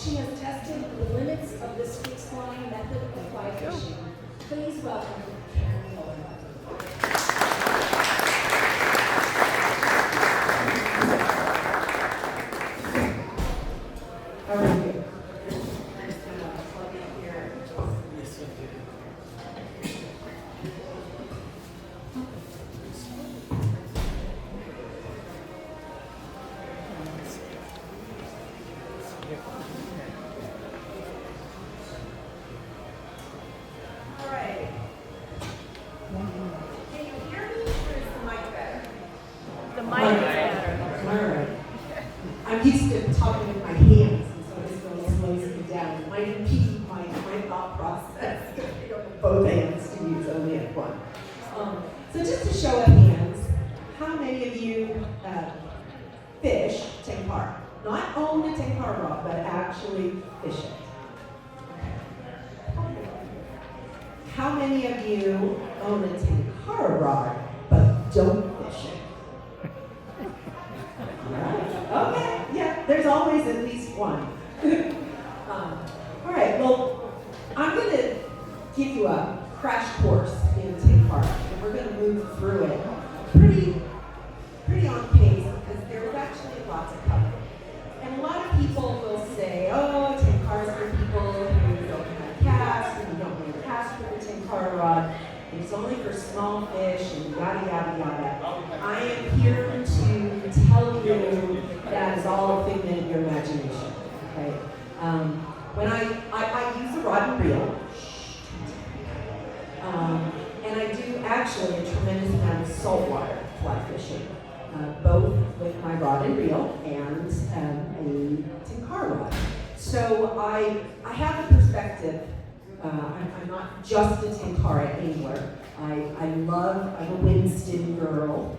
She has tested the limits of this fixed line method of fly fishing. Please welcome Karen Miller. How are you? I'm used to talking with my hands, and so this really slows me down. It might impede my thought process. I don't have both hands to use, only have one. So just to show of hands, how many of you fish tenkara? Not own a tenkara rod, but actually fish it. How many of you own a tenkara rod, but don't fish it? Okay, yeah, there's always at least one. All right, well, I'm going to give you a crash course in tenkara, and we're going to move through it pretty on pace because there's actually lots of cover. And a lot of people will say, oh, tenkara is for people who don't have cast, and you don't need a cast for the tenkara rod. It's only for small fish and yada, yada, yada. I am here to tell you that is all a figment of your imagination, okay? When I use a rod and reel, and I do actually a tremendous amount of saltwater fly fishing, both with my rod and reel and a tenkara rod. So I have a perspective. I'm not just a tenkara angler. I'm a Winston girl,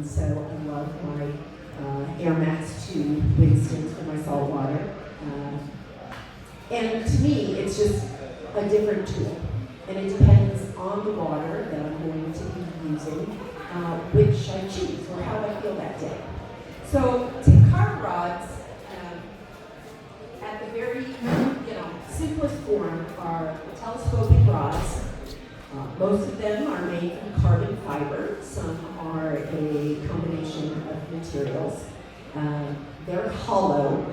so I love my Air Max 2 Winstons for my saltwater. And to me, it's just a different tool. And it depends on the water that I'm going to be using, which I choose, or how I feel that day. So tenkara rods, at the very simplest form, are telescopic rods. Most of them are made from carbon fiber. Some are a combination of materials. They're hollow.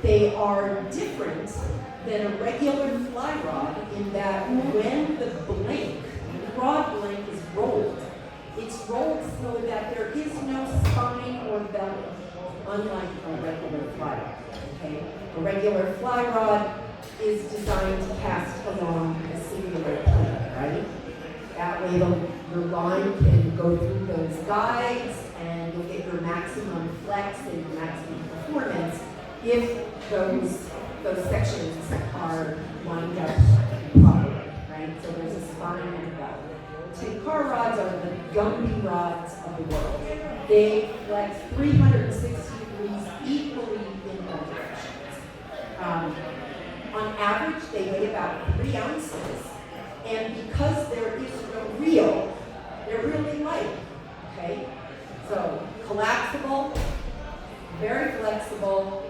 They are different than a regular fly rod in that when the rod blank is rolled, it's rolled so that there is no spine or belly, unlike a regular fly rod. Okay? A regular fly rod is designed to cast along a singular plane, right? That way your line can go through those guides and you'll get your maximum flex and your maximum performance if those sections are lined up properly, right? So there's a spine and a belly. Tenkara rods are the Gumby rods of the world. They flex 360 degrees equally in all directions. On average, they weigh about 3 ounces, and because there is no reel, they're really light, okay? So, collapsible, very flexible,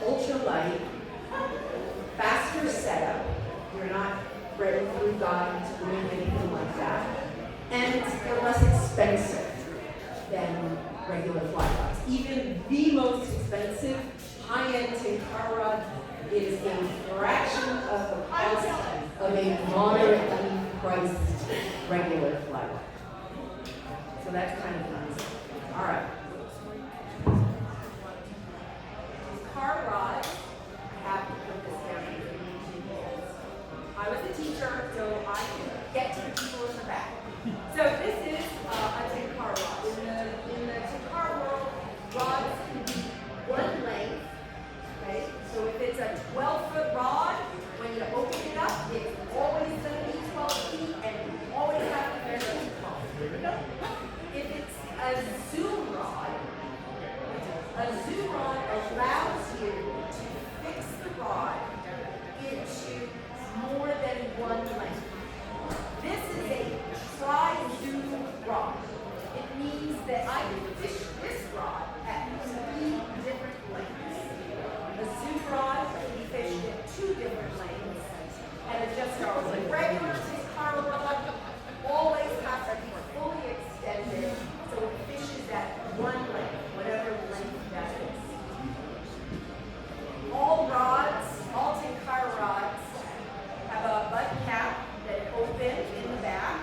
ultra light, faster setup. You're not breaking through guides, doing anything like that. And they're less expensive than regular fly rods. Even the most expensive high-end tenkara rod is a fraction of the cost of a moderately priced regular fly rod. So that's kind of nice. All right. Tenkara rods, I have to put this down here for you. I was a teacher, so I can get to the people in the back. So this is a tenkara rod. In the tenkara world, rods can be one length. Okay, so if it's a 12-foot rod, when you open it up, it's always going to be 12 feet, and you always have to measure it 12. If it's a zoom rod allows you to fix the rod into more than one length. This is a tri-zoom rod. It means that I can fish this rod at 3 different lengths. A zoom rod 2 different lengths, and adjust it. Like regular car rod always has to be fully extended so it fishes at one length, whatever length that is. All rods, all Tenkara rods, have a butt cap that opens in the back,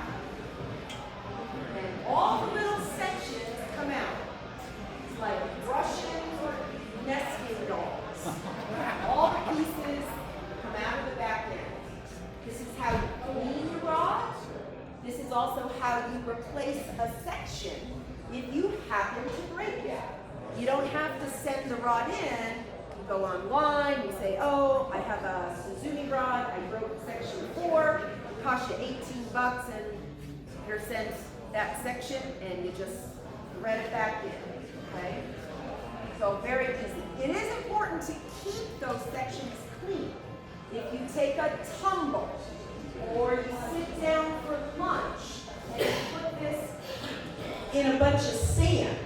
and all the little sections come out. It's like Russian nesting dolls. All the pieces come out of the back end. This is how you clean your rod. This is also how you replace a section if you happen to break it. You don't have to send the rod in. You go online, you say, oh, I have a Suzuki rod, I broke section 4, it costs you $18, and here sends that section, and you just thread it back in, okay? So very easy. It is important to keep those sections clean. If you take a tumble, or you sit down for lunch, and you put this in a bunch of sand,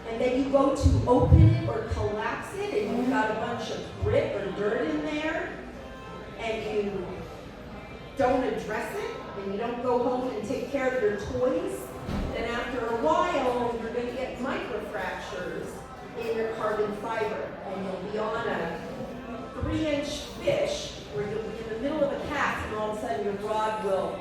and then you go to open it or collapse it, and you've got a bunch of grit or dirt in there, and you don't address it, and you don't go home and take care of your toys, then after a while, you're going to get microfractures in your carbon fiber, and you'll be on a 3-inch fish where you'll be in the middle of a cast, and all of a sudden your rod will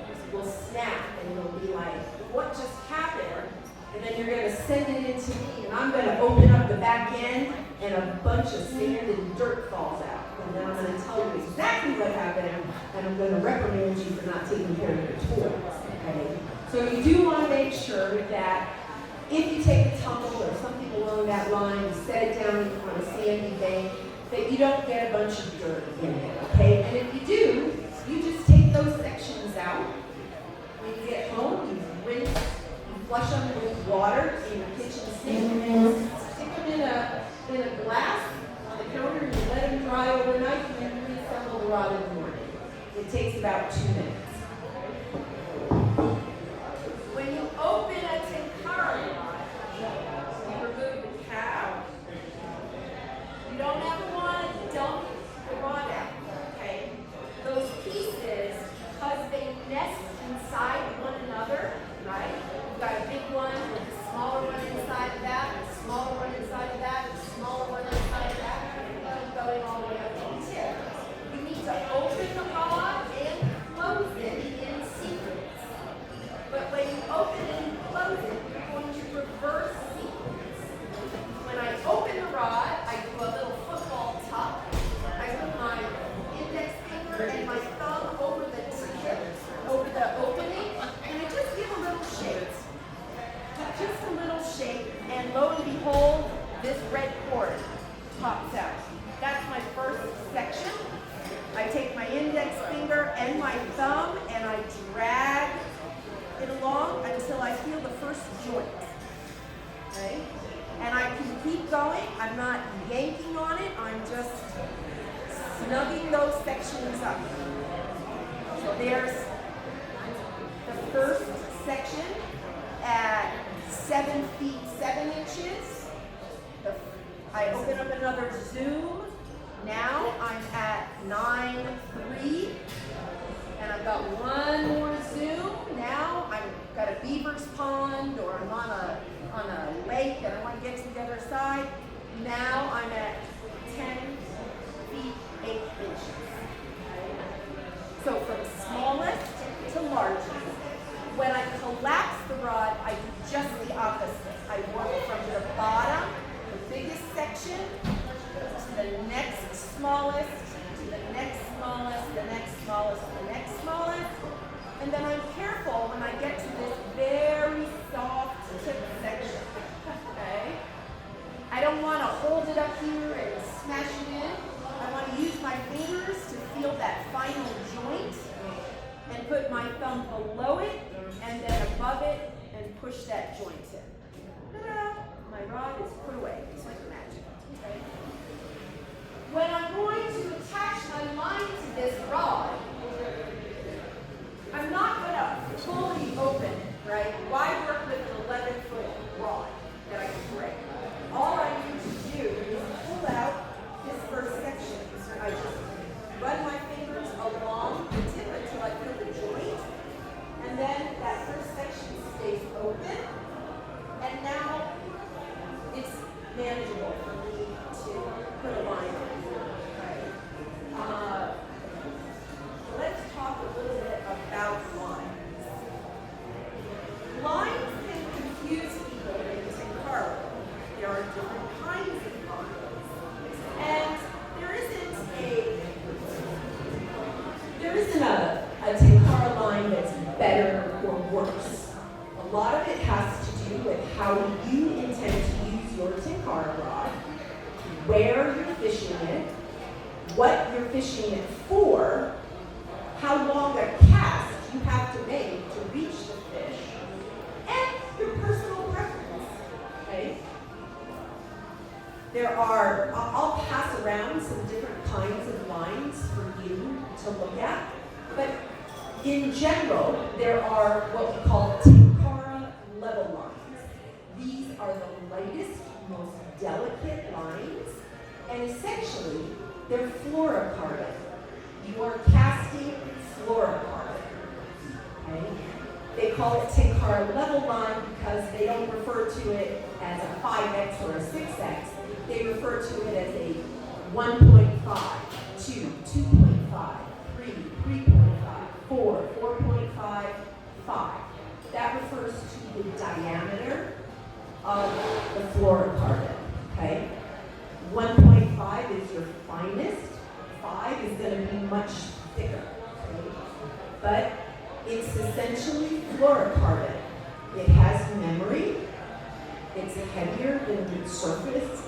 snap, and you'll be like, what just happened? And then you're going to send it in to me, and I'm going to open up the back end, and a bunch of sand and dirt falls out. And then I'm going to tell you exactly what happened, and I'm going to reprimand you for not taking care of your toys. Okay? So you do want to make sure that if you take a tumble or something along that line, you set it down on a sandy bank, that you don't get a bunch of dirt in it, okay? And if you do, you just take those sections out. When you get home, you rinse, you flush them with water in your kitchen sink, and stick them in a glass on the counter, and you let them dry overnight, and then you reassemble the rod in the morning. It takes about 2 minutes. When you open a Tenkara rod, you remove the cap. You don't ever want to dump the rod out, okay? Those pieces, because they nest inside one another, right? You've got a big one with a smaller one inside of that, a smaller one inside of that, a smaller one inside of that, and going all the way up to the tip. You need to open the rod and close it in sequence. But when you open it and close it, you're going to reverse sequence. When I open the rod, I do a little football tuck. I put my index finger and my thumb over the tip, over the opening, and I just give a little shake. Just a little shake, and lo and behold, this red cord pops out. That's my first section. I take my index finger and my thumb, and I drag it along until I feel the first joint. Okay? And I can keep going. I'm not yanking on it. I'm just snugging those sections up. So there's the first section at 7 feet 7 inches. I open up another zoom. Now I'm at 9.3. And I've got one more zoom. Now I've got a beaver's pond, or I'm on a lake and I want to get to the other side. Now I'm at 10 feet 8 inches. So from smallest to largest. When I collapse the rod, I do just the opposite. I work from the bottom, the biggest section, to the next smallest, to the next smallest, the next smallest, the next smallest. And then I'm careful when I get to this very soft tip section. Okay? I don't want to hold it up here and smash it in. I want to use my fingers to feel that final joint and put my thumb below it and then above it and push that joint in. Ta-da! My rod is put away. It's like magic. Okay? When I'm going to attach my line to this rod, I'm not going to fully open it, right? Why work with an 11-foot rod that I can break? All I need to do is pull out this first section. I just A lot of it has to do with how you intend to use your tenkara rod, where you're fishing it, what you're fishing it for, how long a cast you have to make to reach the fish, and your personal preference, okay? I'll pass around some different kinds of lines for you to look at, but in general, there are what we call tenkara level lines. These are the lightest, most delicate lines, and essentially, they're fluorocarbon. You are casting fluorocarbon, okay? They call it tenkara level line because they don't refer to it as a 5X or a 6X. They refer to it as a 1.5, 2, 2.5, 3, 3.5, 4, 4.5, 5. That refers to the diameter of the fluorocarbon, okay? 1.5 is your finest. 5 is going to be much thicker, okay? But it's essentially fluorocarbon. It has memory. It's heavier than the surface,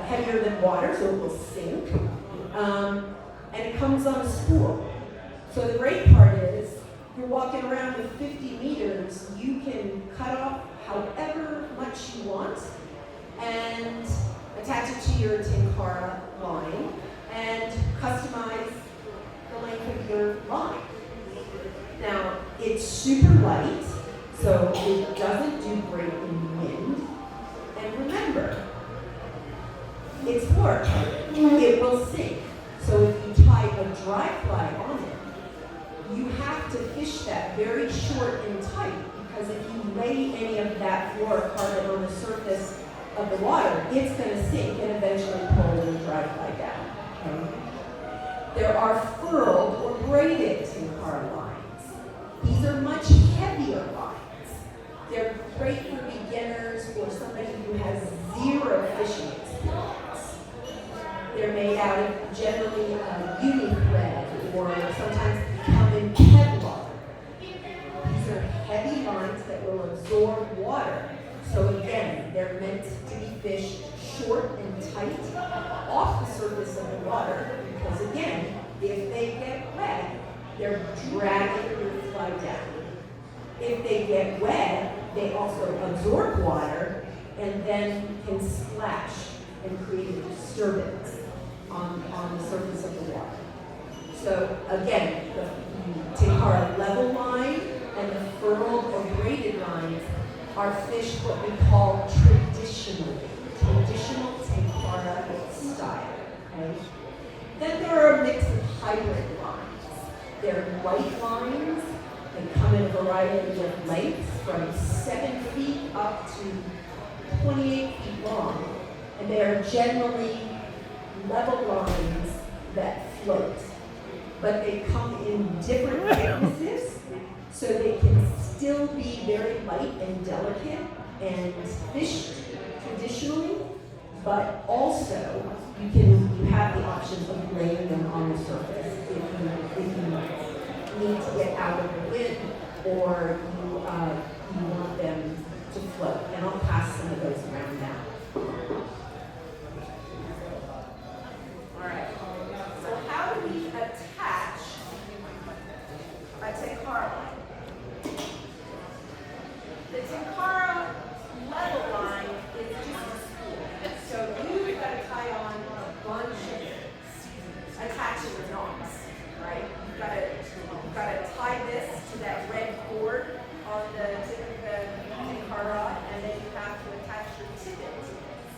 heavier than water, so it will sink. And it comes on a spool. So the great part is, you're walking around with 50 meters, you can cut off however much you want and attach it to your tenkara line and customize the length of your line. Now, it's super light, so it doesn't do great in wind. And remember, it's fluorocarbon. It will sink. So if you tie a dry fly on it, you have to fish that very short and tight, because if you lay any of that fluorocarbon on the surface of the water, it's going to sink and eventually pull the dry fly down. Okay? There are furled or braided tenkara lines. These are much heavier lines. They're great for beginners or somebody who has zero fishing experience. They're made out of generally uni thread, or sometimes come in Kevlar. These are heavy lines that will absorb water. So again, they're meant to be fished short and tight off the surface of the water, because again, if they get wet, they're dragging your fly down. If they get wet, they also absorb water and then can splash and create a disturbance on the surface of the water. So again, the tenkara level line and the furled or braided lines are fished what we call traditional tenkara style. Okay? Then there are a mix of hybrid lines. They're white lines. They come in a variety of lengths, from 7 feet up to 28 feet long. And they are generally level lines that float. But they come in different thicknesses, so they can still be very light and delicate and fished traditionally, but also you have the option of laying them on the surface if you need to get out of the wind, or you want them to float. And I'll pass some of those around now. All right. So how do we attach a tenkara line? The tenkara level line is just a spool. So you've got to tie on a bunch of attaching knots, right? You've got to tie this to that red cord on the tip of the tenkara rod, and then you have to attach your tippet to this.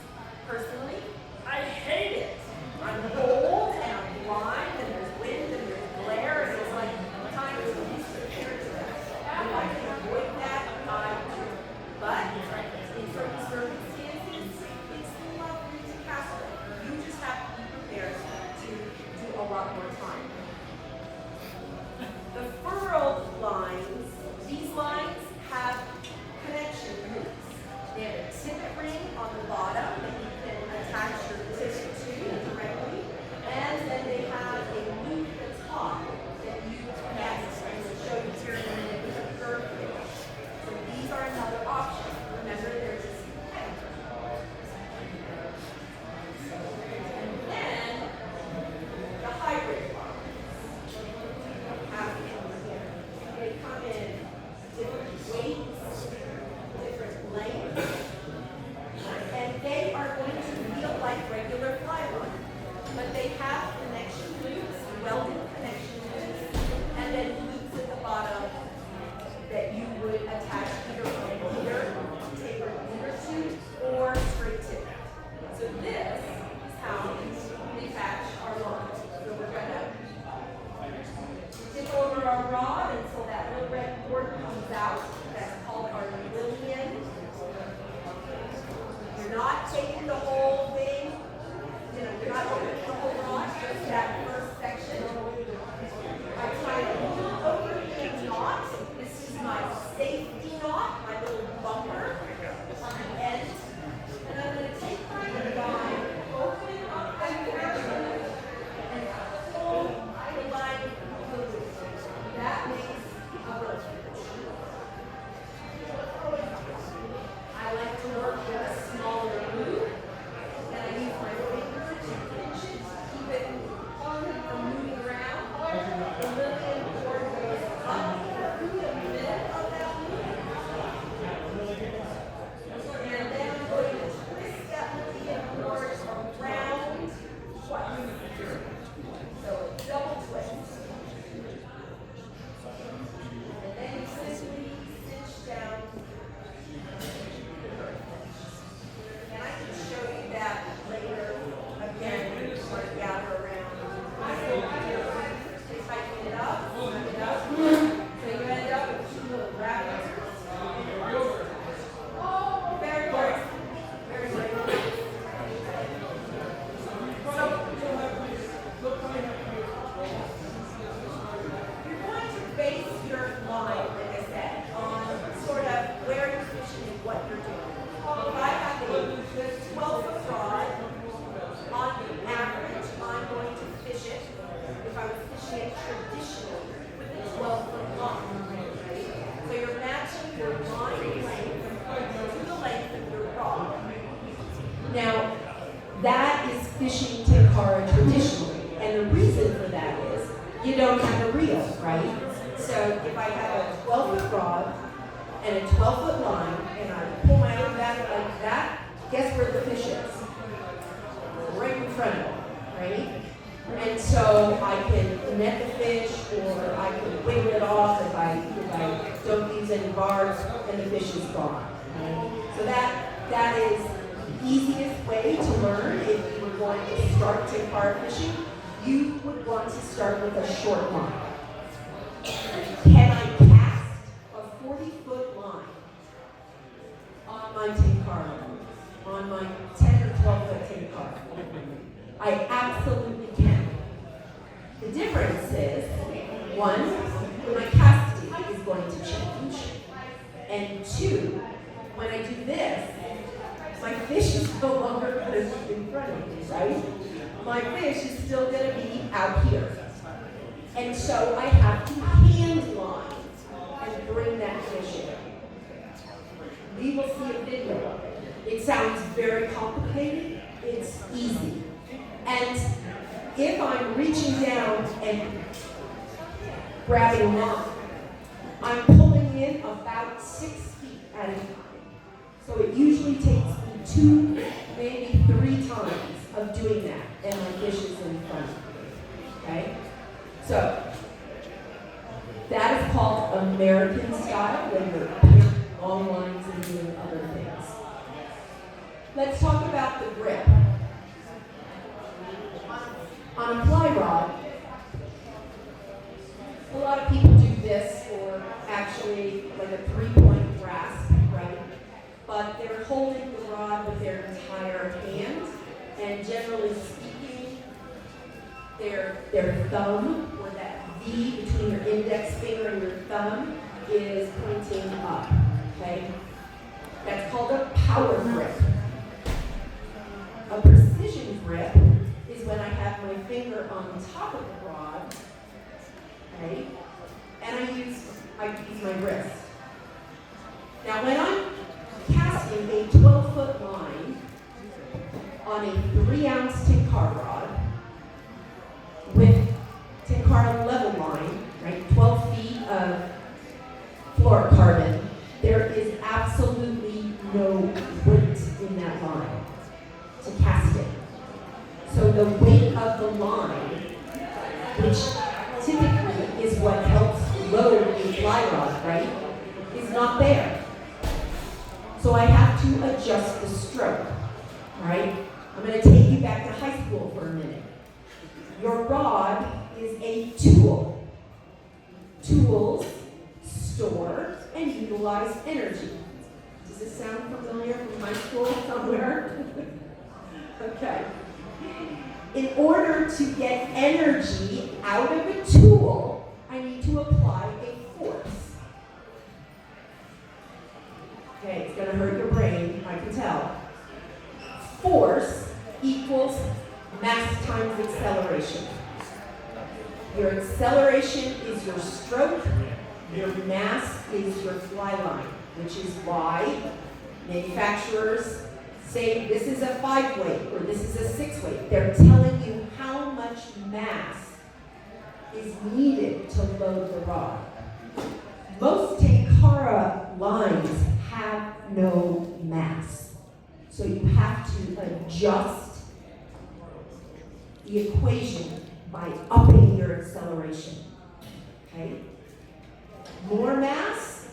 that is fishing tenkara traditionally. And the reason for that is you don't have a reel, right? So if I have a 12-foot rod and a 12-foot line, and I pull my arm back like that, guess where the fish is? Right in front of them, right? And so I can net the fish, or I can wiggle it off if I don't use any bars, and the fish is gone. Right? So that is the easiest way to learn if you were going to start tenkara fishing. You would want to start with a short line. Can I cast a 40-foot line on my tenkara, on my 10 or 12-foot tenkara? I absolutely can. The difference is, one, my casting is going to change, and two, when I do this, my fish is no longer going to be in front of me, right? My fish is still going to be out here. And so I have to hand line and bring that fish in. We will see a video of it. It sounds very complicated. It's easy. And if I'm reaching down and grabbing a line, I'm pulling in about 6 feet at a time. So it usually takes me 2, maybe 3 times of doing that, and my fish is in front of me. Okay? So that is called American style, when you're pulling long lines and doing other things. Let's talk about the grip. On a fly rod, a lot of people do this, or actually like a 3-point grasp, right? But they're holding the rod with their entire hand, and generally speaking, their thumb, or that V between your index finger and your thumb, is pointing up, okay? That's called a power grip. A precision grip is when I have my finger on top of the rod, okay? And I use my wrist. Now when I'm casting a 12-foot line on a 3-ounce tenkara rod with tenkara level line, right, 12 feet of fluorocarbon, there is absolutely no weight in that line to cast it. So the weight of the line, which typically is what helps load a fly rod, right, is not there. So I have to adjust the stroke, all right? I'm going to take you back to high school for a minute. Your rod is a tool. Tools store and utilize energy. Does this sound familiar from high school somewhere? Okay. In order to get energy out of a tool, I need to apply a force. Okay, it's going to hurt your brain, I can tell. Force equals mass times acceleration. Your acceleration is your stroke, your mass is your fly line, which is why manufacturers say this is a 5-weight or this is a 6-weight. They're telling you how much mass is needed to load the rod. Most tenkara lines have no mass. So you have to adjust the equation by upping your acceleration. Okay? More mass,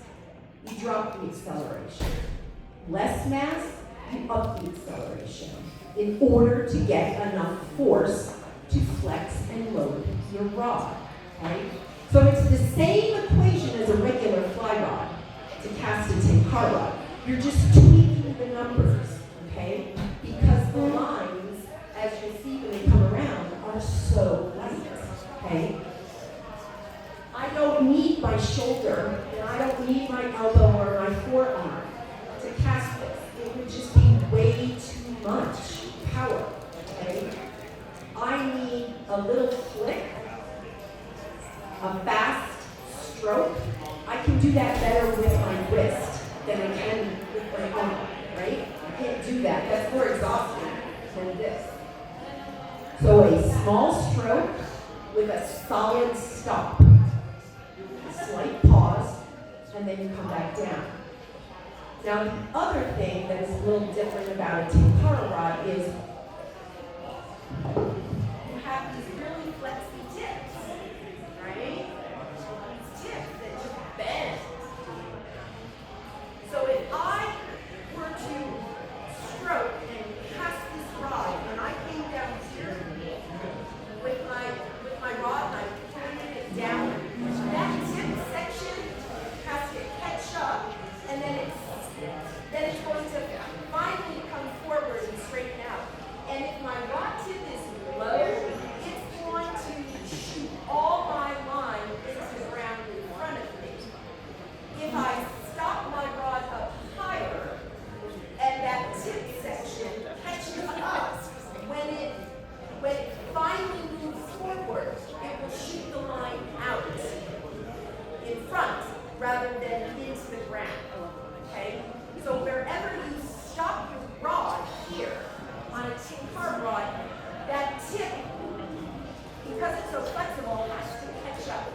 you drop the acceleration. Less mass, you up the acceleration in order to get enough force to flex and load your rod. Right? So it's the same equation as a regular fly rod to cast a tenkara rod. You're just tweaking the numbers, okay? Because the lines, as you'll see when they come around, are so light, okay? I don't need my shoulder, and I don't need my elbow or my forearm to cast this. It would just be way too much power, okay? I need a little flick, a fast stroke. I can do that better with my wrist than I can with my arm, right? I can't do that. That's more exhausting and this. So a small stroke with a solid stop, a slight pause, and then you come back down. Now the other thing that is a little different about a tenkara rod is you have these really flexy tips, right? These tips that just bend. So if I were to stroke and cast this rod, and I came down here with my rod and I pointed it down, that tip section has to catch up, and then it's going to finally come forward and straighten out. And if my rod tip is low, it's going to shoot all my line into the ground in front of me. If I stop my rod up higher, and that tip section catches up, when it finally moves forward, it will shoot the line out in front rather than into the ground. Okay? So wherever you stop your rod here on a tenkara rod, that tip, because it's so flexible, has to catch up.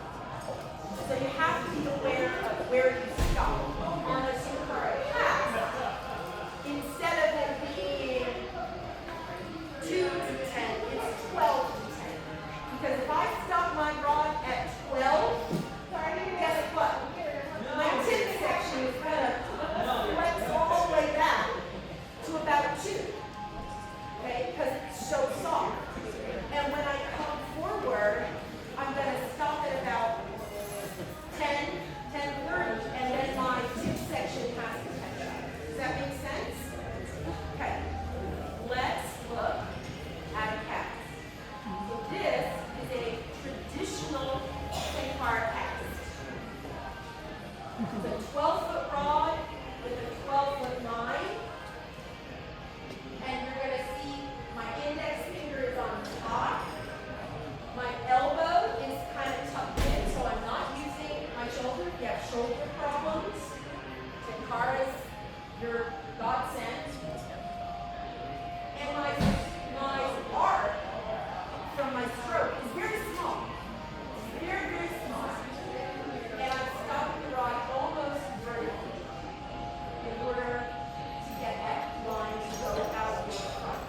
So you have to be aware of where you stop. On a tenkara cast, instead of it being 2 to 10, it's 12 to 10. Because if I stop my rod at 12, guess what? My tip section is going to flex all the way back to about 2. Okay? Because it's so soft. And when I come forward, I'm going to stop at about 10, 10:30, and then my tip section has to catch up. Does that make sense? Okay. Let's look at a cast. So this is a traditional tenkara cast. It's a 12-foot rod with a 12-foot line. And you're going to see my index finger is on top. My elbow is kind of tucked in, so I'm not using my shoulder. If you have shoulder problems, tenkara's your godsend. And my arc from my stroke is very small. It's very, very small. And I'm stopping the rod almost vertically in order to get that line to go out in front.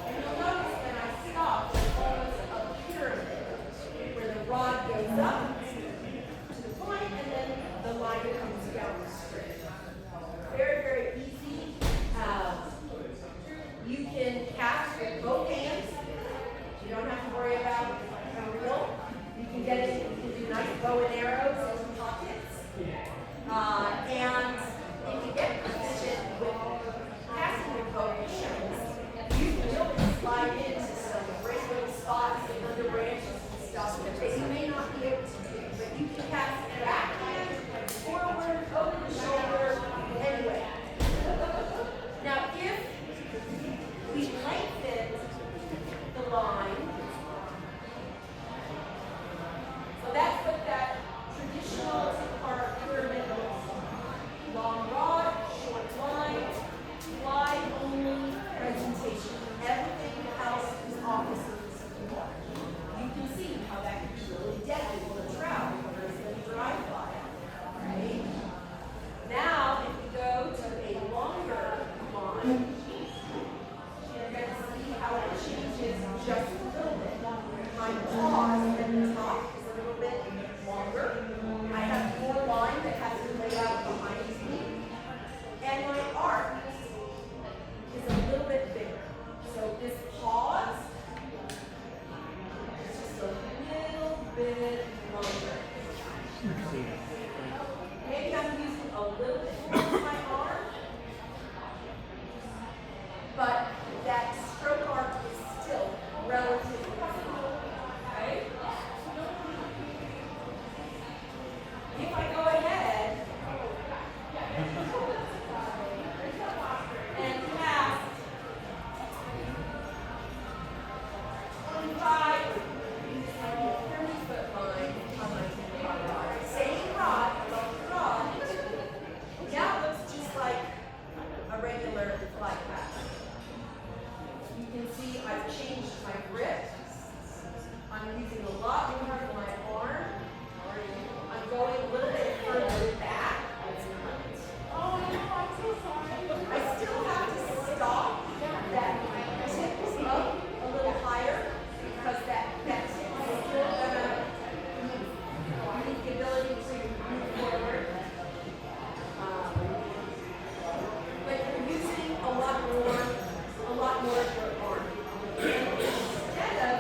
And you'll notice when I stop, there's almost a pyramid where the rod goes up to the point and then the line comes down straight. Very, very easy. You can cast with both hands. You don't have to worry about a reel. You can get it, you can do nice bow and arrows and pockets. And if you get proficient with casting with bow and arrows, you can really slide into some great little spots and under branches and stuff that you may not be able to do. But you can cast backhand, forward, over the shoulder, anyway. Now, if we lengthen the line, so that's what that traditional tenkara pyramid looks like. Long rod, short line, slide only presentation. Everything else is opposites. You can see how that can be really deadly with a trout versus a dry fly. Right? Now, if we go to a longer line, you're going to see how it changes just a little bit. My pause at the top is a little bit longer. I have more line that has to lay out behind me. And my arc is a little bit bigger. So this pause is just a little bit longer. Maybe I'm using a little bit more of my arm, but that stroke arc is still relatively my grip. I'm using a lot more of my arm. I'm going a little bit further back. Oh no, I'm so sorry. I still have to stop that tip up a little higher because that tip is still gonna need the ability to move forward. But you're using a lot more of your arm. Instead of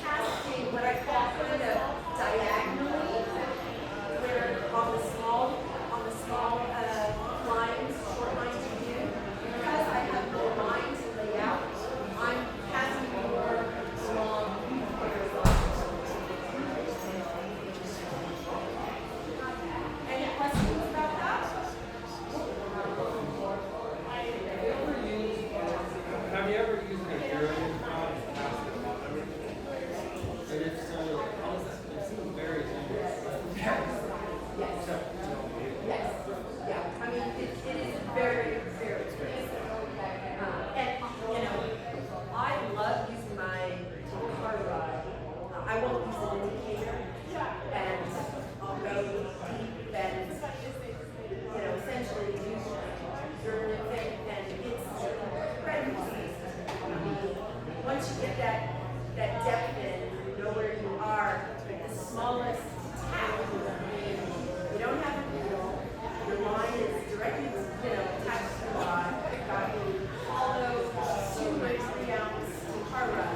casting what I call kind of diagonally, where on the small lines, short lines you do, because I have more lines to lay out, I'm casting more along horizontally. Any questions about that? Have you ever used an aerial rod to pass the bottom? And if so, how does that? It seems very dangerous. Yes. Yes. Yeah. I mean, it is very, very expensive. And, you know, I love using my card rod. I won't use an indicator. And I'll go deep and, you know, essentially use your thing. And it's incredibly easy. I mean, once you get that depth in, you know where you are, the smallest tap. You don't have a needle. Your line is directly, you know, attached to the rod. You've got a hollow 2 or 3 ounce card rod.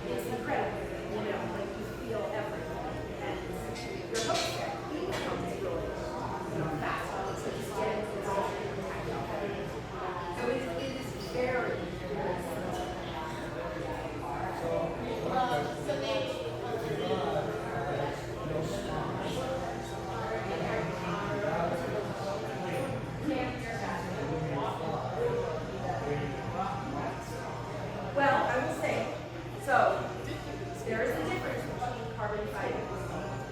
It's incredible. You know, like you feel everything. And your hook step becomes really, you know, fast. So just get it to the tactile. So it is very, very simple. So they Well, I will say, so there is a difference between carbon fiber,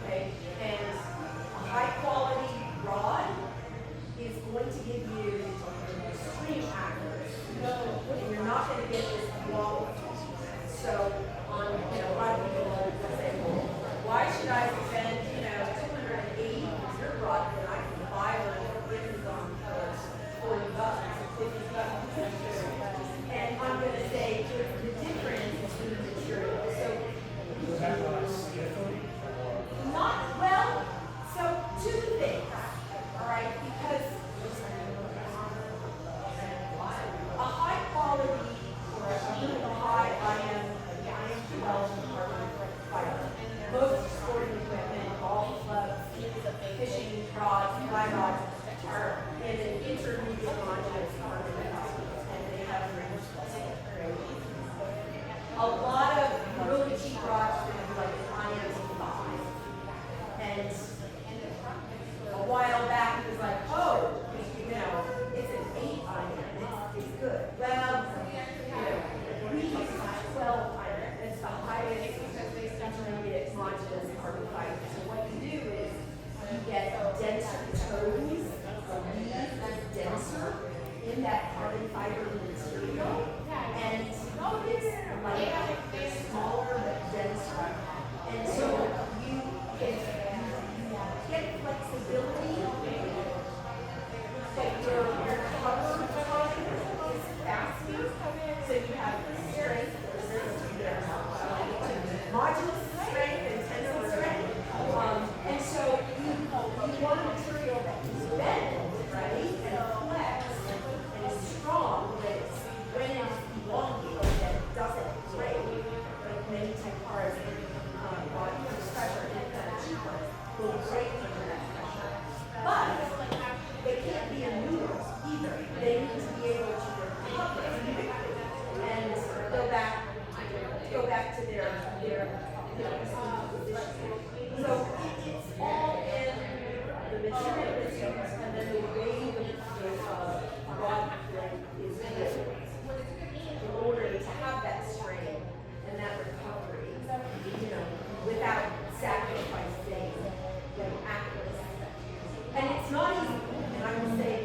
okay? And a high quality rod is going to give you extreme accuracy. And you're not going to get this wobble. So on, you know, a lot of people will say, well, why should I spend, you know, $280 on your rod when I can buy one on Amazon for $40, $50? And I'm going to say the difference between the materials. So, not well. So, 2 things. All right, because a high quality or a high IM 12 carbon fiber. Most sporting equipment, golf clubs, fishing rods, fly rods are in an intermediate modulus carbon fiber, and they have a lot of really cheap rods that are like IM 5. And a while back it was like, oh, you know, it's an 8 IM, it's good. Well, you know, we use 12 IM, it's the highest intermediate modulus carbon fiber. So what you do is you get denser tones, the lead is denser in that carbon fiber material, and it's lighter, they're smaller but denser. And so you get flexibility, but your cover time is faster, so you have strength modulus strength and tensile strength. And so you want a material that can bend, right, and flex, and is strong, but it's when it's elongated that doesn't break, like many type cars on pressure and cheaper will break under that pressure. But they can't be a noodle either. They need to be able to recover and go back to their position. So it's all in the material that's used and then the way the rod length is used in order to have that strain and that recovery, you know, without sacrificing accuracy. And it's not easy. And I will say,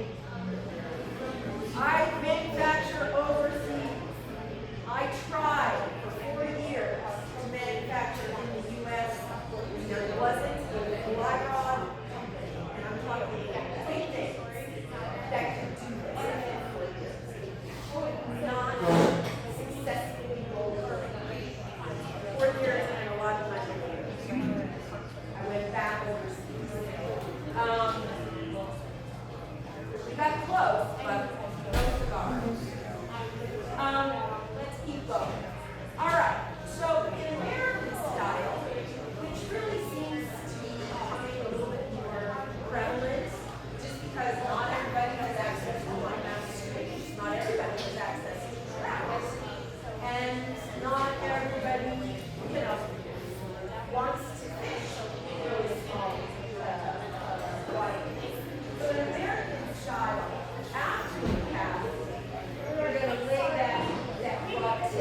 I manufacture overseas. I try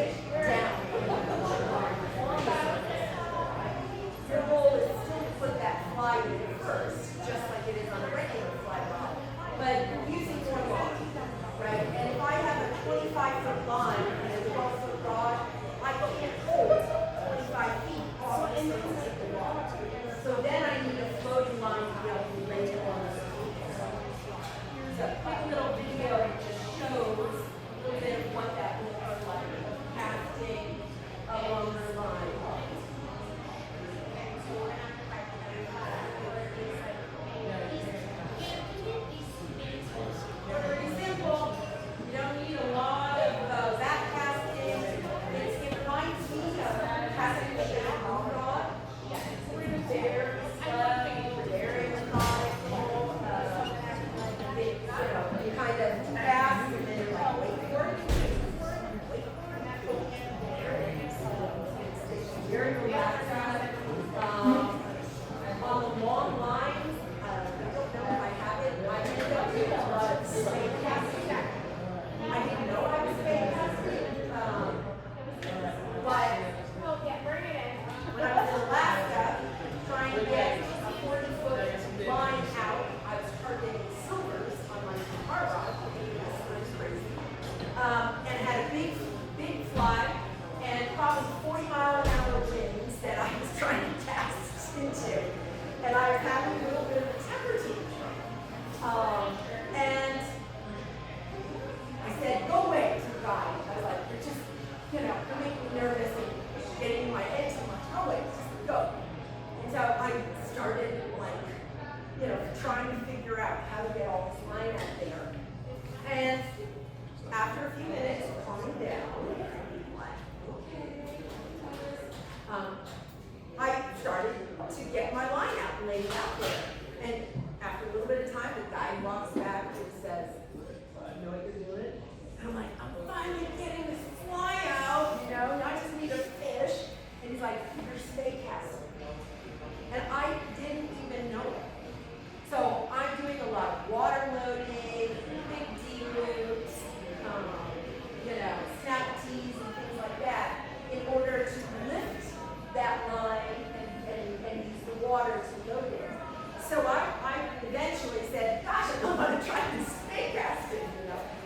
fish down on the surface. Your goal is still to put that fly in it first, just like it is on a regular fly rod, but using more line, right? And if I have a 25-foot line and a 12-foot rod, I can't hold 25 feet off the surface of the water. So then I need a floating line to be able to lay it on the surface. Here's a quick little video that just shows a little bit of what that looks like, casting along the line. Very simple. You don't need a lot of back casting. It reminds me of casting with a long rod. Very slow, very methodical. You kind of fast and then you're like, wait for it. Very relaxed. On the long lines, I don't know if I have it. I ended up doing a lot of spade casting. I didn't know I was spade casting. But when I was in Alaska, trying to get a 40-foot line out, I was targeting silvers on my car rod. Yes, I was crazy. And had a big fly and probably 40-mile-an-hour winds that I was trying to cast into. And I was having a little bit of a temper tantrum. And I said, go away to the guy. I was like, you're just, you're making me nervous and getting in my head too much. Go away, just go. And so I started, trying to figure out how to get all this line out there. And after a few minutes of calming down, I started to get my line out and lay it out there. And after a little bit of time, the guy walks back and says, you know what you're doing? And I'm like, I'm finally getting this fly out, and I just need a fish. And he's like, you're spade casting. And I didn't even know it. So I'm doing a lot of water loading, big D loops, snap tees and things like that in order to lift that line and use the water to load it. So I eventually said, gosh, I don't want to try this spade casting.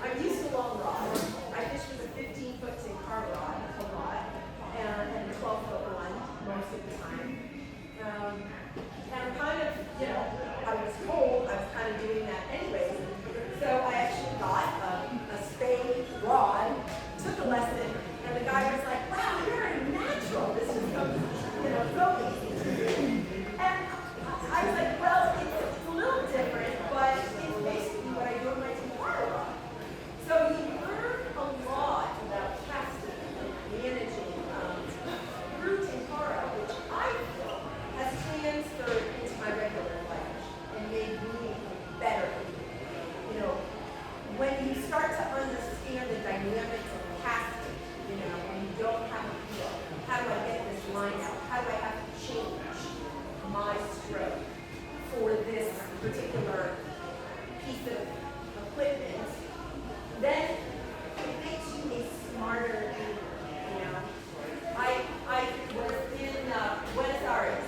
I'm used to long rods. I fish with a 15-foot car rod a lot and a 12-foot one most of the time. And I'm kind of, I was told I was kind of doing that anyways. So I actually got a spade rod, took a lesson, and the guy was like, wow, you're a natural. This is so easy. And I was like, well, it's a little different, but it's basically what I do with my tempura rod. So you learn a lot about casting and managing through tempura, which I feel has transferred into my regular life and made me better. When you start to understand the dynamics of casting, when you don't have a feel, how do I get this line out? How do I have to change my stroke for this particular piece of equipment? Then it makes you a smarter human. I was in Buenos Aires,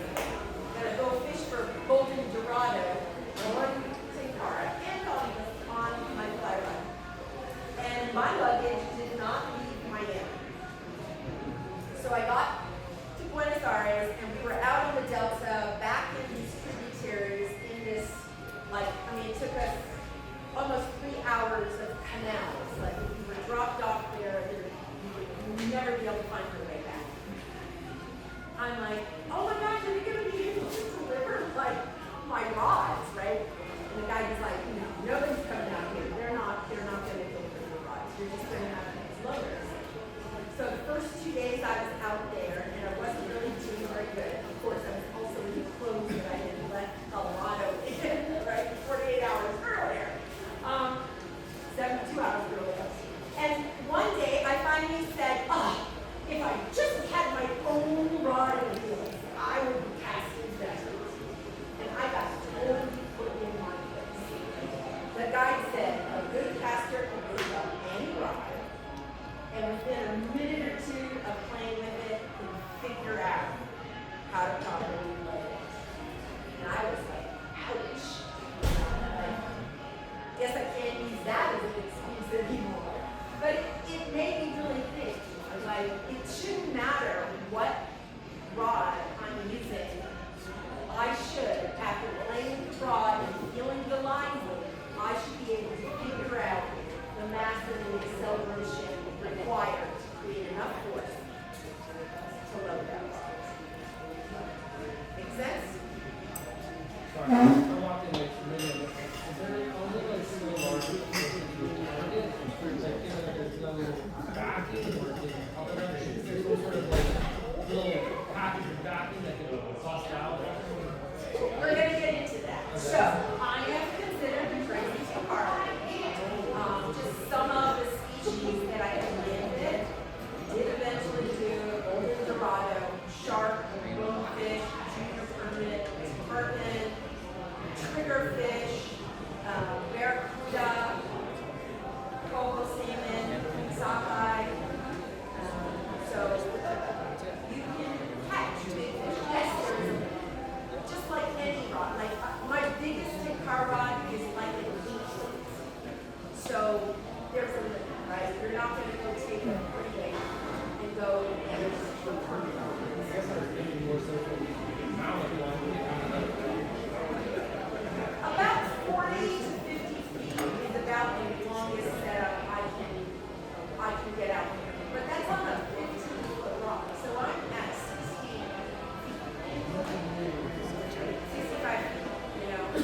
gonna go fish for golden dorado on Tinkara and on my fly rod. And my luggage did not leave Miami. So I got to Buenos Aires and we were out on the Delta, back in these tributaries in this, it took us almost 3 hours of canals. Like if you were dropped off there, you would never be able to find your way back. I'm like, oh my gosh, are you going to be able to deliver my rods, right? And the guy was like, nobody's coming out here. They're not going to deliver your rods. You're just going to have these loaders. So the first 2 days I was out there and I wasn't really doing very good. Of course, I was also in the clothes that I had left Colorado in, right? 48 hours earlier. 72 hours earlier. And one day I finally said, if I just had my own rod and wheels, I would be casting better. And I got totally put in my place. The guy said, a good caster can pick up any rod, and within a minute or two, it shouldn't matter what rod I'm using. I should, after playing with the rod and feeling the line move, I should be able to figure out the mass and the acceleration required to create enough force to load that rod. Make sense? Sorry, I'm walking like familiar. Is there only like single larger target? Like, there's no backing or other there's some sort of like little package of backing that can bust out. We're going to get into that. So, I have considered the crazy carp. Just some of the species that I have landed. Did eventually do golden dorado, shark, bonefish, junior permit, tarpon, triggerfish, barracuda, coho salmon, sockeye. So you can catch big fish. Esters, just like any rod. Like my biggest car rod is like an 8 So there's a limit, right? You're not going to go take a freeway and go and do a permit. I guess I was thinking more so for the amount of one. About 40 to 50 feet is about the longest setup I can get out here. But that's on a 15-foot rock. So I'm at 60 feet. 65 feet, you know. So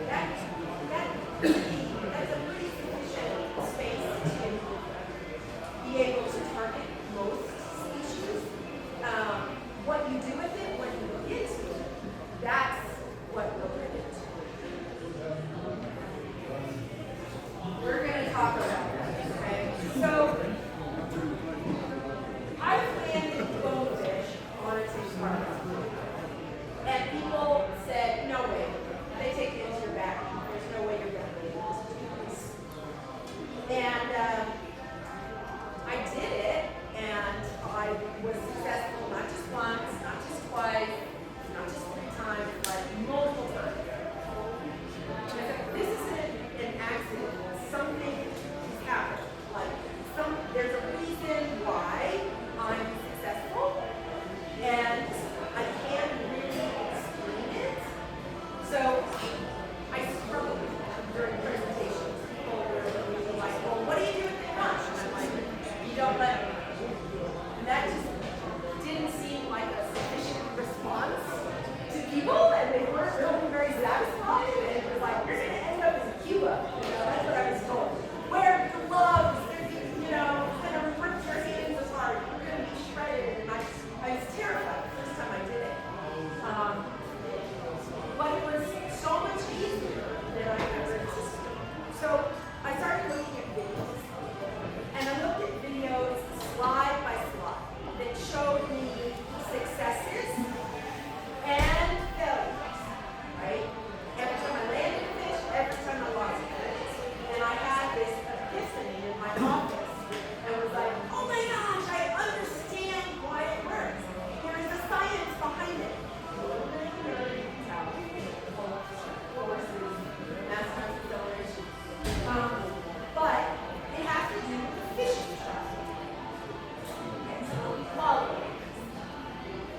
that's a pretty sufficient space to be able to target most species. What you do with it when you get to it, that's what we're going to do. We're going to talk about that, okay? So, I've landed bonefish on a tin carp. And people said, no way. They take it into your back. There's no way you're going to be able to do this. And I did it, and I was successful not just once, not just twice, not just 3 times, but multiple times. This isn't an accident. Something has happened. Like, there's a reason why I'm successful, and I can't really explain it. So I struggle with that during presentations. People were like, well, what do you do with the punch? And I'm like, you don't let me. And that just didn't seem like a sufficient response to people, and they weren't really very satisfied. And it was like, you're going to end up in Cuba. You know, that's what I was told. Wear gloves, you know, kind of rip your hands apart. You're going to be shredded. And I was terrified the first time I did it. But it was so much easier than I ever anticipated. So I started looking at videos. And I looked at videos slide by slide that showed me successes and failures, right? Every time I landed a fish, every time I lost a fish. And I had this epiphany in my office and was like, oh my gosh, I understand why it works. There's a science behind it. But it has to do with the fishing trap. Okay, so follow it.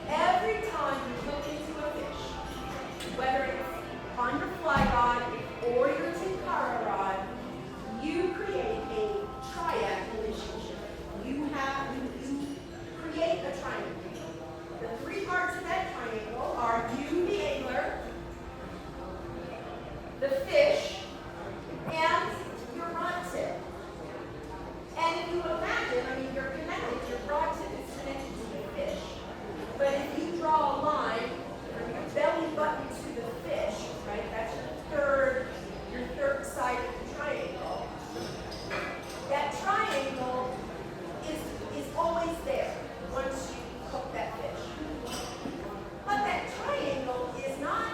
Every time you hook into a fish, whether it's on your fly rod or your tinkara rod, you create a triad relationship. You create a triangle. The 3 parts of that triangle are you, the angler, the fish, and your rod tip. And if you imagine, I mean, you're connected, your rod tip is connected to the fish. But if you draw a line from your belly button to the fish, right, that's your third side of the triangle. That triangle is always there once you hook that fish. But that triangle is not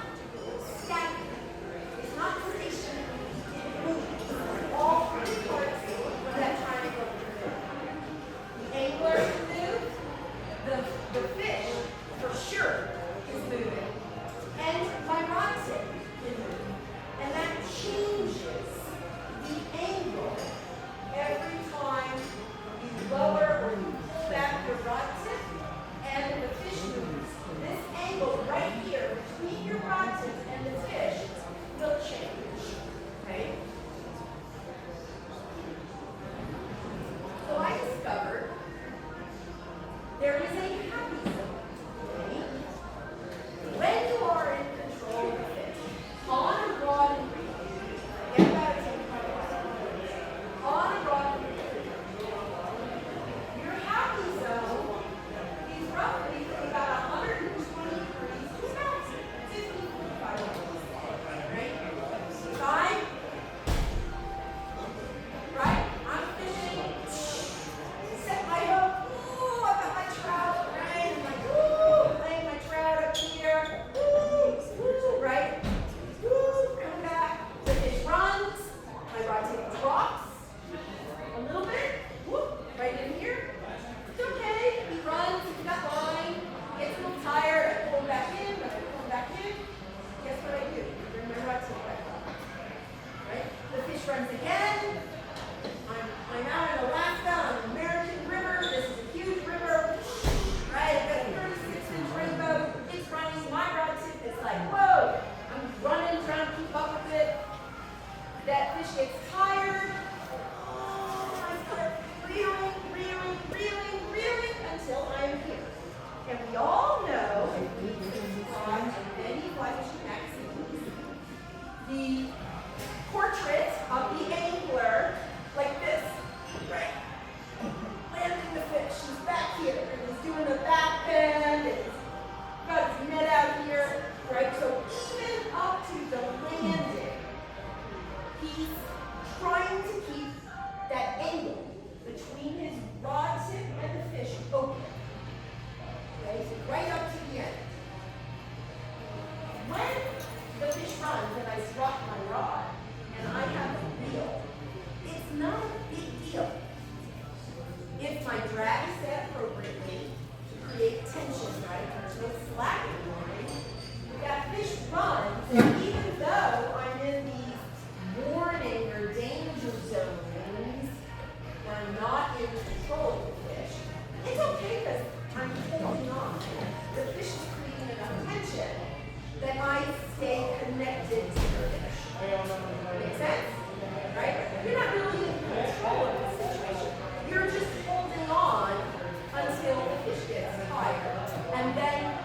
static. It's not stationary. here, and he's doing the back bend, and he's got his net out here, right? So even up to the landing, he's trying to keep that angle between his rod tip and the fish open. Okay, so right up to the end. When the fish runs and I drop my rod and I have a reel, it's not a big deal. If my drag is set appropriately to create tension, right, there's no slack anymore, that fish runs, and even though I'm in these warning or danger zones where I'm not in control of the fish, it's okay because I'm holding on. The fish is creating enough tension that I stay connected to the fish. Make sense? Right? You're not really in control of the situation. You're just holding on until the fish gets tired. And then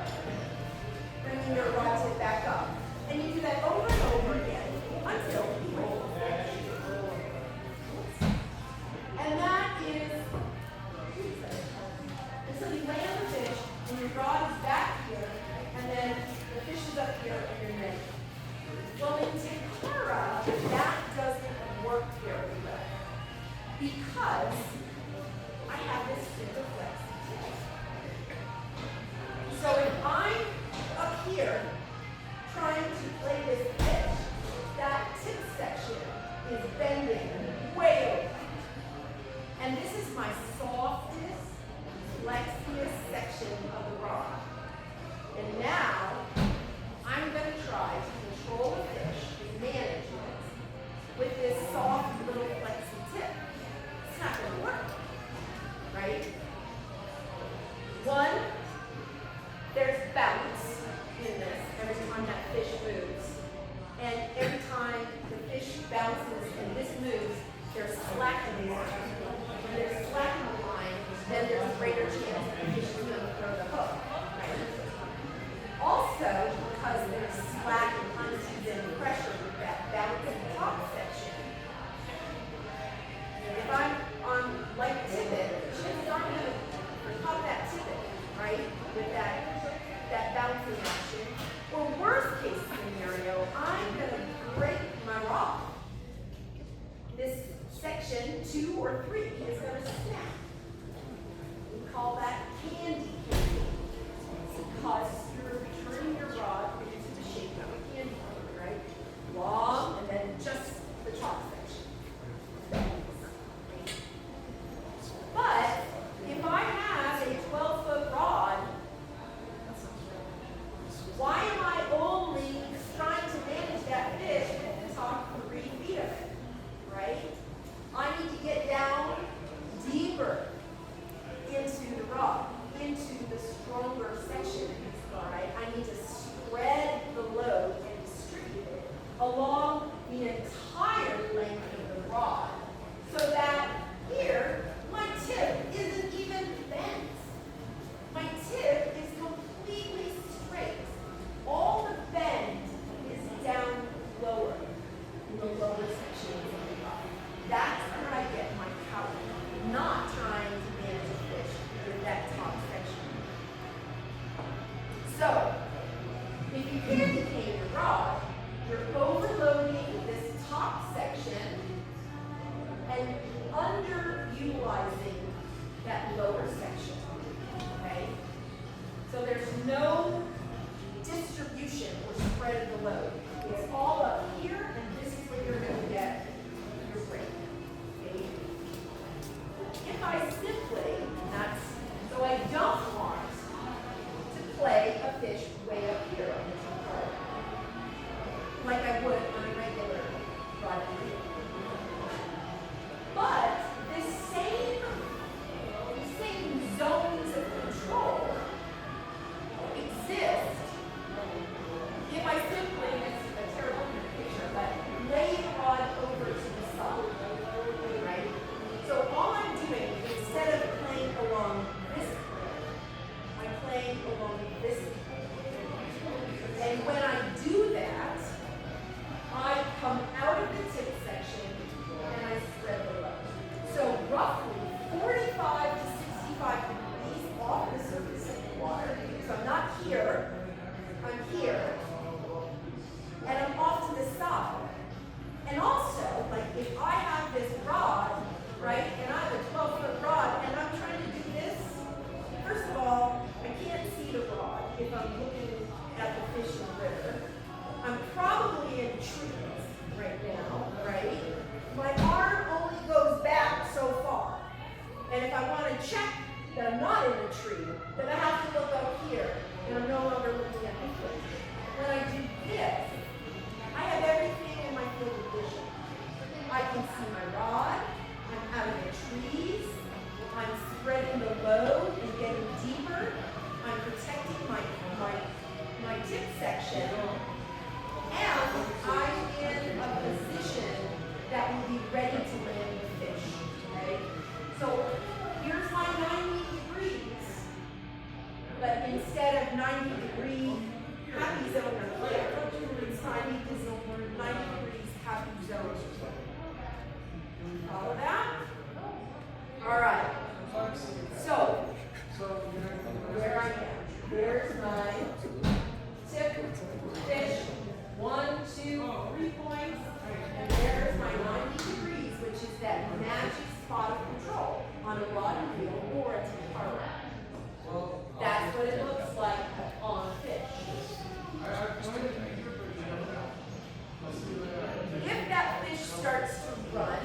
bringing your rod tip back up. And you do that over and over again until you hold the fish. And that is, until you land the fish and your rod is back here, and then the fish is up here and you're ready. Well, in Takara, that doesn't work very well because I have this super flexy tip. So if I'm up here trying to play this fish, that tip section is bending way over. And this is my softest, flexiest section of the rod. And now, I'm going to try to control the fish, manage it, with this soft little flexy tip. It's not going to work, right? One, there's bounce in this every time that fish moves. And every time the fish bounces and this moves, there's slack in the line. When there's slack in the line, then there's a greater chance that the fish is going to throw the hook. Right? Also, because there's slack and uneven pressure with that bouncing top section, if I'm on like tippet, chances are I'm going to pop that tippet, right, with that bouncing action. Or worst case scenario, I'm going to break my rod. This section 2 or 3 is going to snap. We call that candy cane. Because you're turning your rod into the shape of a candy cane, right? Long and then just the top section. But if I have a 12-foot rod, why am I only trying to manage that fish at the top 3 feet of it, right? I need to get down deeper into the rod, into the stronger section, all right? I need to spread the load and distribute it along the entire length of the rod so that here, my tip isn't even bent. My tip is completely straight. All the bend is down lower in the lower section of the rod. That's where I get my power, not trying to manage a fish with that top section. So, if you candy cane your rod, you're overloading this top I'm not in a tree, then I have to look up here, and I'm no longer looking at the fish. When I do this, I have everything in my field of vision. I can see my rod, I'm out of the trees, I'm spreading the load and getting deeper, I'm protecting my tip section, and I'm in a position that will be ready to land the fish, okay? So here's my 90 degrees, but instead of 90 degree happy zone right there, it's 90 degrees happy zone. Follow that? All right. So, where I am. There's my tip, fish, 1, 2, 3 points, and there's my 90 degrees, which is that magic spot of control on a rod and reel or a Cutthroat. That's what it looks like on a fish. If that fish starts to run,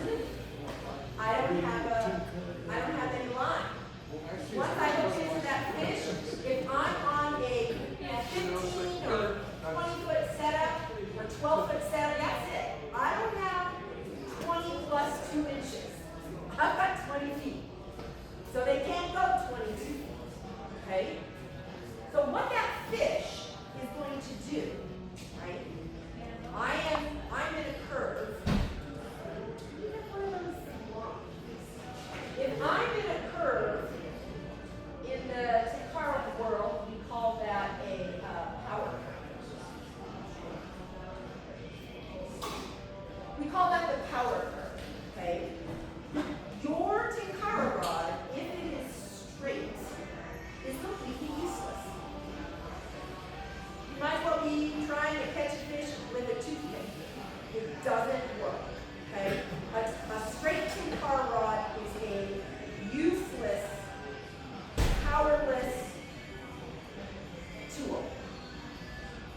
I don't have any line. Once I hook into that fish, if I'm on a 15 or 20-foot setup or 12-foot setup, that's it. I don't have 20 plus 2 inches. I've got 20 feet. So they can't go 22 feet. Okay? So what that fish is going to do, right? I'm in a curve. If I'm in a curve in the Cutthroat world, we call that a power curve. We call that the power curve. Okay? Your Cutthroat rod, if it is straight, is completely useless. You might as well be trying to catch a fish with a toothpick. It doesn't work. Okay? A straight Cutthroat rod is a useless, powerless tool.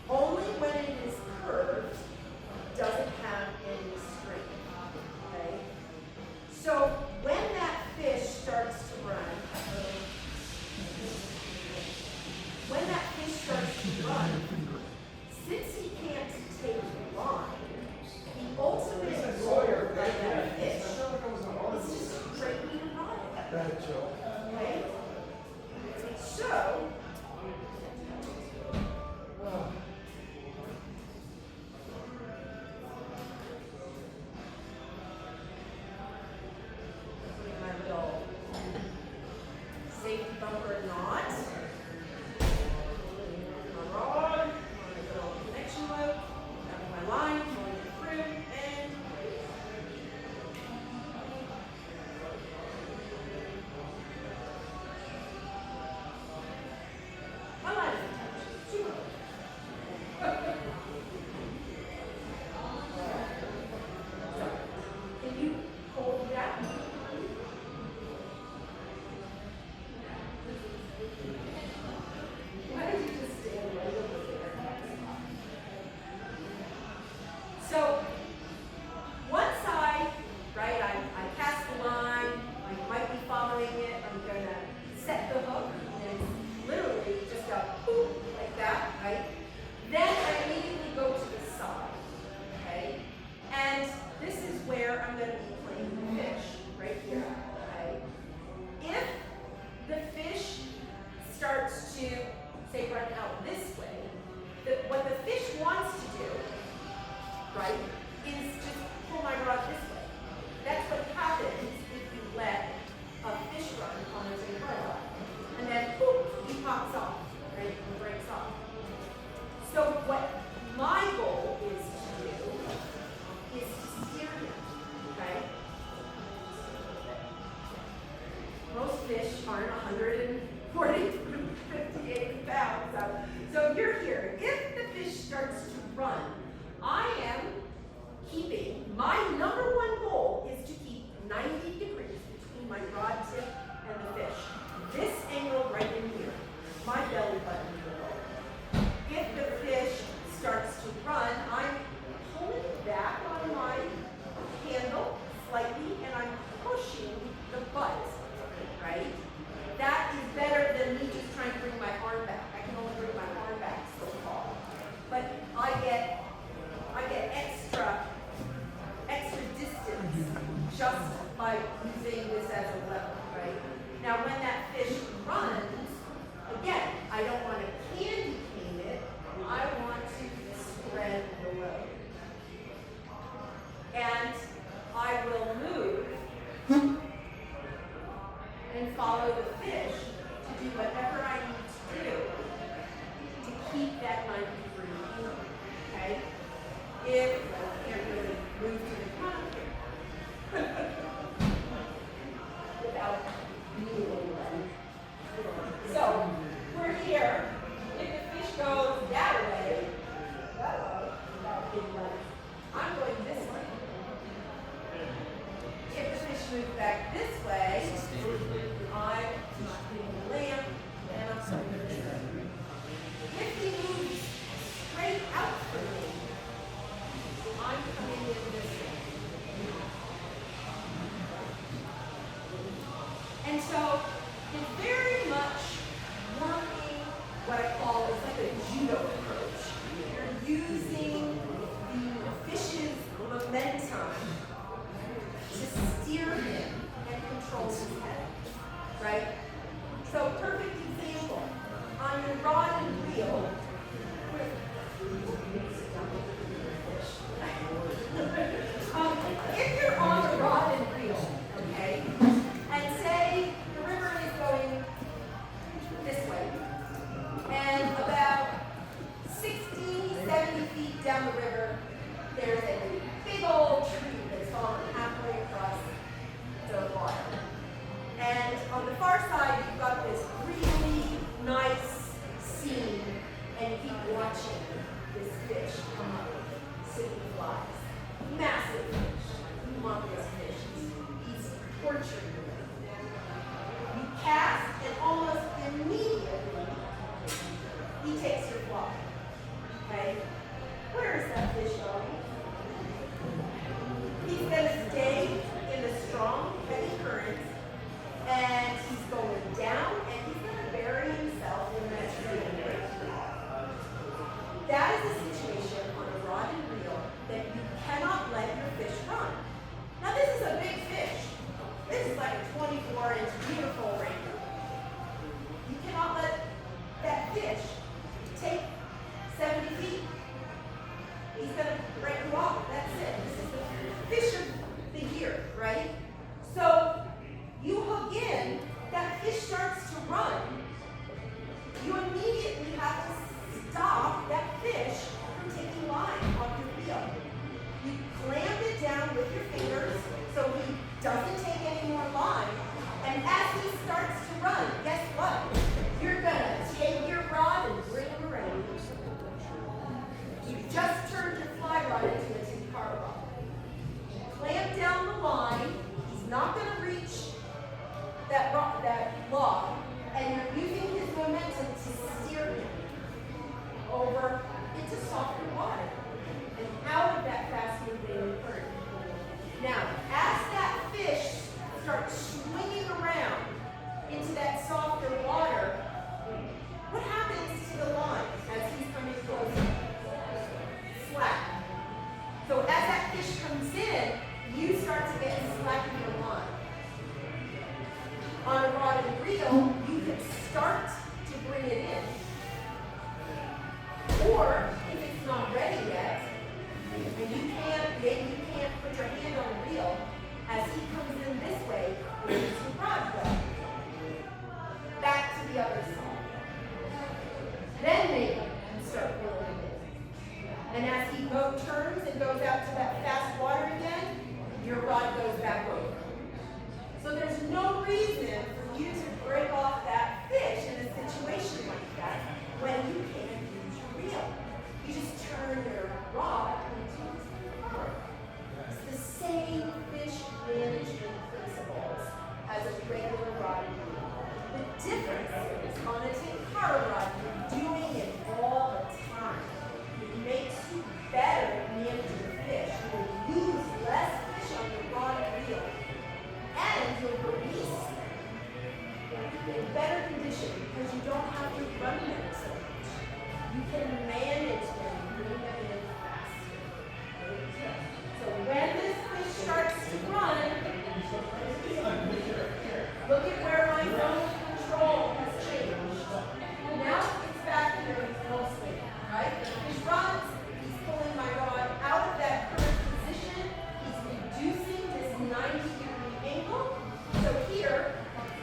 Only when it is curved does it have any strength. Okay? So when that fish starts to run, since he can't take the line, the ultimate goal of that fish is just straightening the rod. Okay? So, putting my little safety bumper knot. My rod, my little connection loop, have my line going through, and my line is attached. Super. So, can you hold that? Why did you just stand right over there? So, one side, right, I cast the line, I might be following it, I'm going to set the hook, and it's literally just a boop, like that, right? Then I immediately go to the side, okay? And this is where I'm going to be playing the fish, right here, okay? If the fish starts to, say, run out this way, what the fish wants to do, right, is just pull my rod this way. That's what happens if you let a fish run on a big rod. And then, boop, he pops off, right, and breaks off. So what my goal is to do is to steer him, okay? Most fish aren't 140 to 58 pounds. So you're here. If the fish starts to run, I am keeping, my number one goal is to keep 90 degrees between my rod tip and the fish. This angle right in here, my belly button will go. If the fish do whatever I need to do to keep that 93 angle, okay? If I can't really move to the front here without being anywhere. So we're here. If the fish goes that way, without being left, I'm going this way. If the fish moves back this way, I'm not hitting the lamp, and I'm coming to this way. If he moves straight out from me, I'm coming in this way. And so it's very much working what I call is like a judo approach. You're using the fish's momentum to steer him and control his head, right? So perfect example, on your rod and reel, if you're on the rod and reel, okay, and say the river is going this way, and about 60, 70 feet down the river, there's a big old tree that's fallen halfway across the water. And on the far side, you've got this really nice scene, and you keep watching this fish come up, sitting flies. Massive fish, humongous fish. He's torturing you. You cast, and almost immediately, he takes your fly. Okay? Where is that fish going? He's going to stay in the strong, heavy current, and he's going down, and he's going to bury himself in that tree. That is a situation on a rod and reel that you cannot let your fish run. Now this is a big fish. This is like a 24-inch beautiful rainbow. You cannot let that fish take 70 feet. He's going to break you off. That's it. This is the fish of the year, right? So you hook in, that fish starts to run. You immediately have to stop that fish from taking line off your reel. You clamp it down with your fingers so he doesn't take any more line. And as he starts to run, guess what? You're going to take your rod and bring him around. You just turned your fly rod into a two-car rod. Clamp down the line. He's not going to reach that log, and you're using his momentum to steer him over into softer water and out of that fast-moving current. Now, as that fish starts swinging around into that softer water, what happens to the line as he's coming closer? Slack. So as that fish comes in, you start to get slack in your line. On a rod and reel, you can start to bring it in. Or, if it's not ready yet, and maybe you can't put your hand on the reel, as he comes in this way, where does your rod go? Back to the other side. Then maybe you start pulling it in. And as he turns and goes out to that fast water again, your rod goes back over. So there's no reason for you to break off that fish in a situation like that when you can't use your reel. You just turn your rod into his rod. It's the same fish management principles as a regular rod and reel. The difference is on a tenkara rod, you're doing it all the time. It makes you better at managing the fish. You will lose less fish on your rod and reel. And you'll release in better condition because you don't have to run them so much. You can manage them and bring them in faster. So when this fish starts to run, look at where my zone of control has changed. Now it's back here mostly, right? The fish runs, he's pulling my rod out of that current position, he's reducing this 90-degree angle. So here,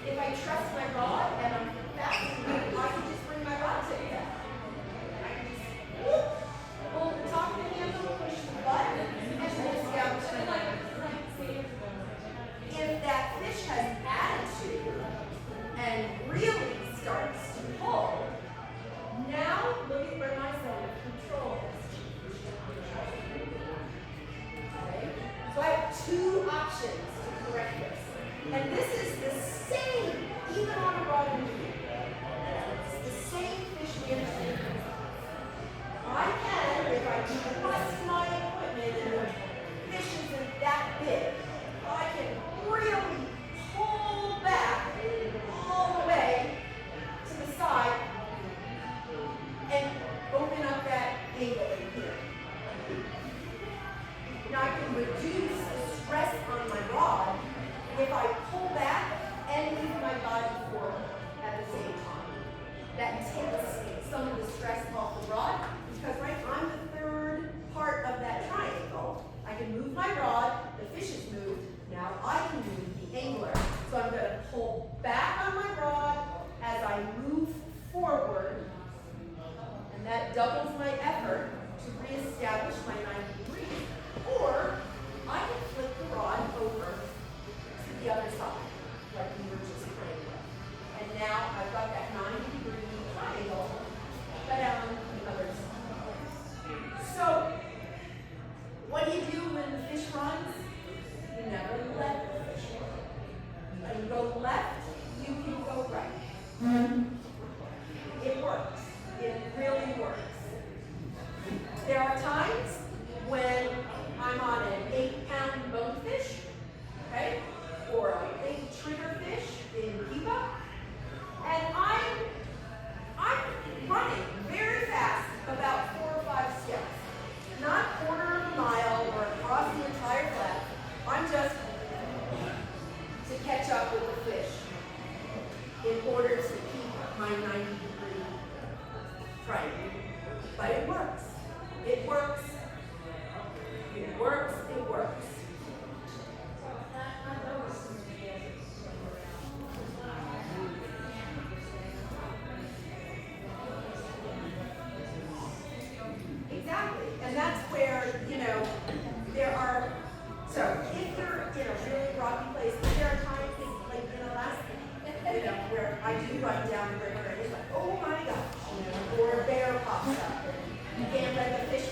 if I trust my rod and I'm fast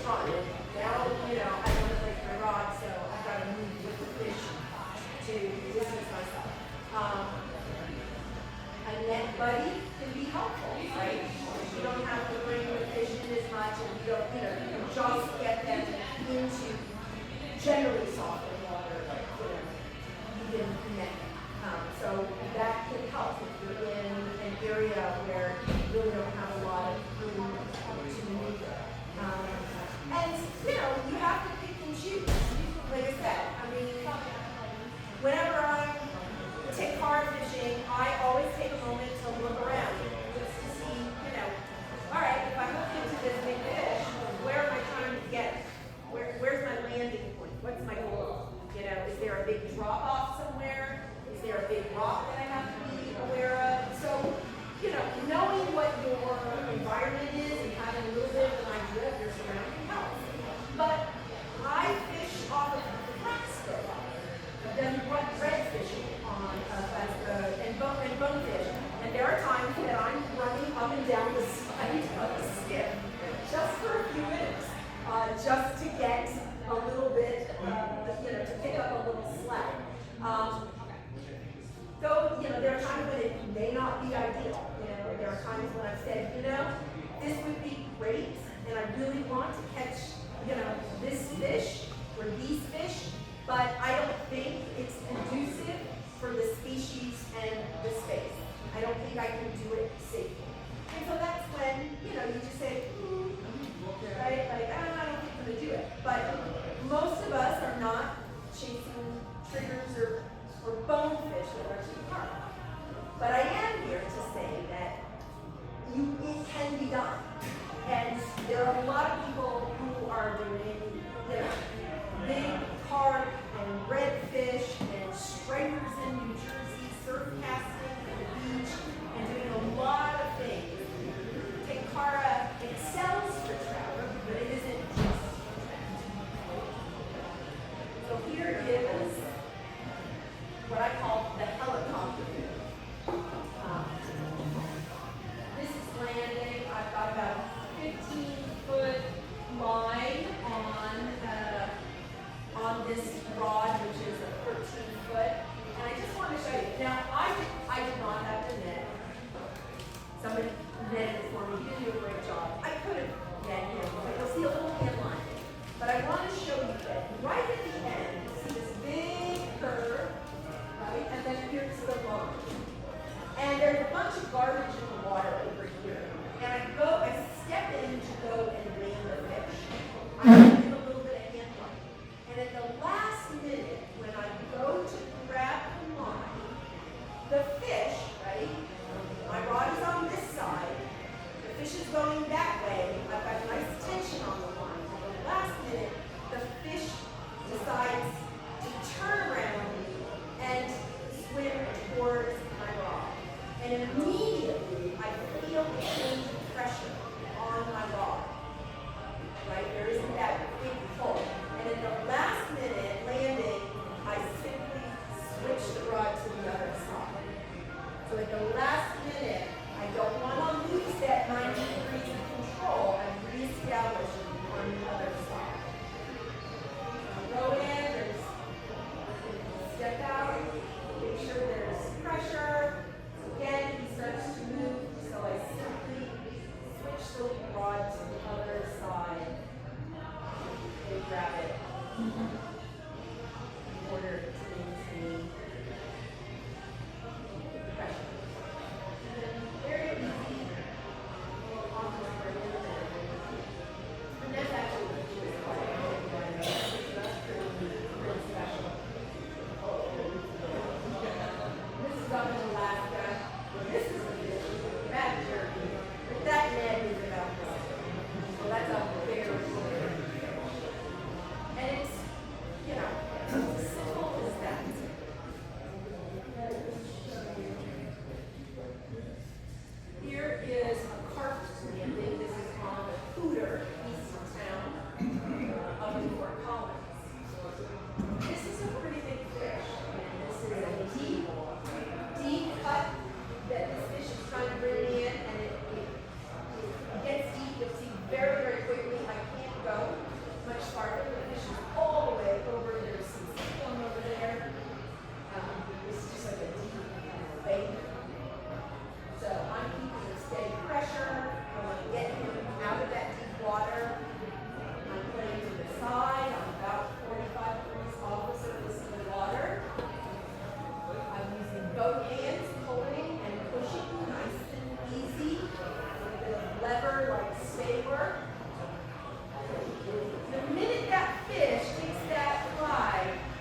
run. Now, I want to break my rod, so I've got to move with the fish to distance myself. A net buddy can be helpful, right? You don't have to bring the fish in as much, and you don't, you can just get them into generally softer water, even net. So that can help if you're in an area where you really don't have a lot of room to maneuver. And you have to pick and choose. Like I said, whenever I take carp fishing, I always take a moment to look around just to see, all right, if I hook into this big fish, where am I trying to get it? Where's my landing point? What's my goal? Is there a big drop off somewhere? Is there a big rock that I have to be aware of? So, knowing what your environment is and having a little bit of an idea of your surrounding helps. But I fish off of Nebraska. I've done red fishing on and bonefish. And there are times that I'm running up and down the side of the skiff just for a few minutes, just to get a little bit, to pick up a little slack. Though, there are times when it may not be ideal. There are times when I've said, this would be great, and I really want to catch, this fish or these fish, but I don't think it's conducive for the species and the space. I don't think I can do it safely. And so that's when, you just say, right? Like, I don't think I'm going to do it. But most of us are not chasing triggers or bonefish that are too hard. But I am here to say that it can be done. And there are a lot of people who are doing, big carp and redfish and stripers in New Jersey, surf casting at the beach, and doing a lot of things. Tenkara excels for trout, but it isn't just for trout. So here is what I call the helicopter view. This is landing. I've got about a 15-foot line on this rod, which is a 13-foot. And I just want to show you. Now, I did not have to net. Somebody netted it for me. He didn't do a great job. I could have netted him, but you'll see a little hand line. But I want to show you that right at the end, you see this big curve, right? And then here's the line. And there's a bunch of garbage in the water over here. And I step in to go and land the fish. I give a little bit of hand line. And at the last minute, when I go to grab the line, the fish, right? My rod is on this side. The fish is going that way. I've got nice tension on the line. At the last minute, the work? The minute that fish takes that fly,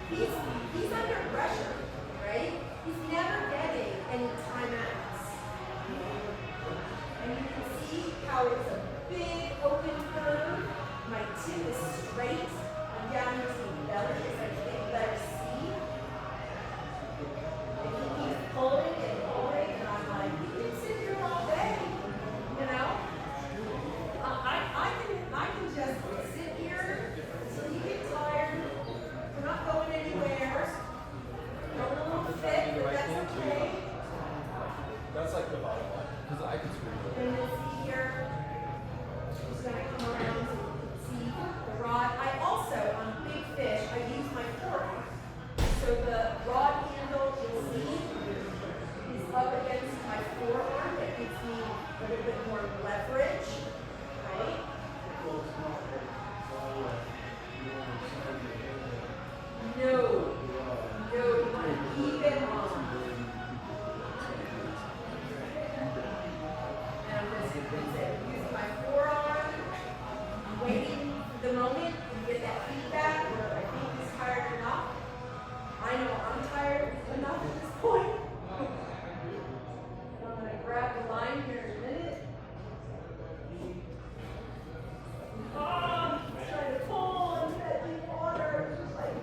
he's under pressure, right? He's never getting any timeouts. And you can see how it's a big open curve. My tip is straight. I'm down here to the belly as I get letter C. And he keeps pulling and pulling, and I'm like, you can sit here all day, you know? I can just sit here until you get tired. We're not going anywhere. Going a little thick, but that's okay. That's like the bottom line. Because I can scream. And you'll see here, just gonna come around and see the rod. I also, on big fish, I use my forearm. So the rod handle, you'll see, is up against my forearm. That gives me a little bit more leverage, right? No, you want to keep it on. And I'm just use my forearm. I'm waiting for the moment to get that feedback where I think he's tired enough. I know I'm tired enough at this point. And I'm going to grab the line here in a minute. Trying to pull into that deep water. Like,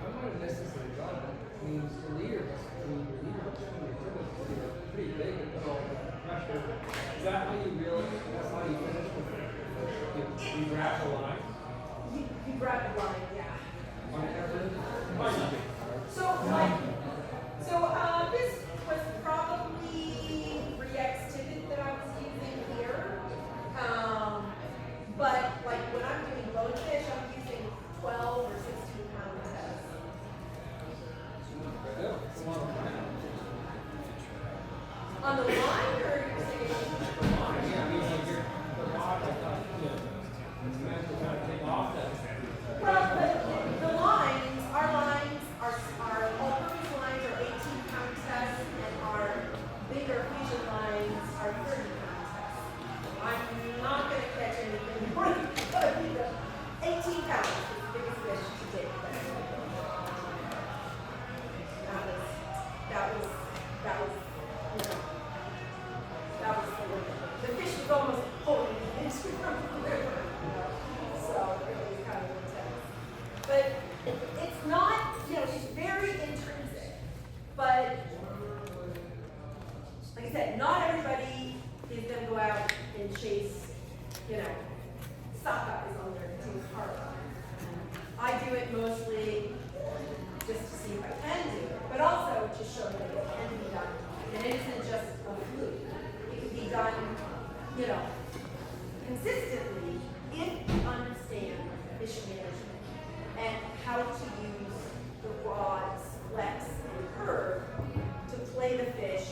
I'm not a necessary job. I mean, the leaders, pretty big at the whole pressure. Is that how you really, that's how you finish with it? You grab the line? you grab the line, yeah. So, this was probably 3x tippet that I was using here. But like when I'm doing bonefish, I'm using 12 or 16 pound tests. On the line, or you're saying? Well, the lines, our all-purpose lines are 18-pound tests, and our bigger fusion lines are 30-pound tests. I'm not going to catch anything more than 18 pounds is the biggest fish to date. That was the fish was almost pulling into the river. So it was kind of intense. But it's not, it's very intrinsic. But like I said, not everybody is going to go out and chase, sockeyes on their team carp. I do it mostly just to see if I can do it, but also to show that it can be done. And it isn't just a fluke. It can be done, consistently if you understand fish management and how to use the rod's flex and curve to play the fish,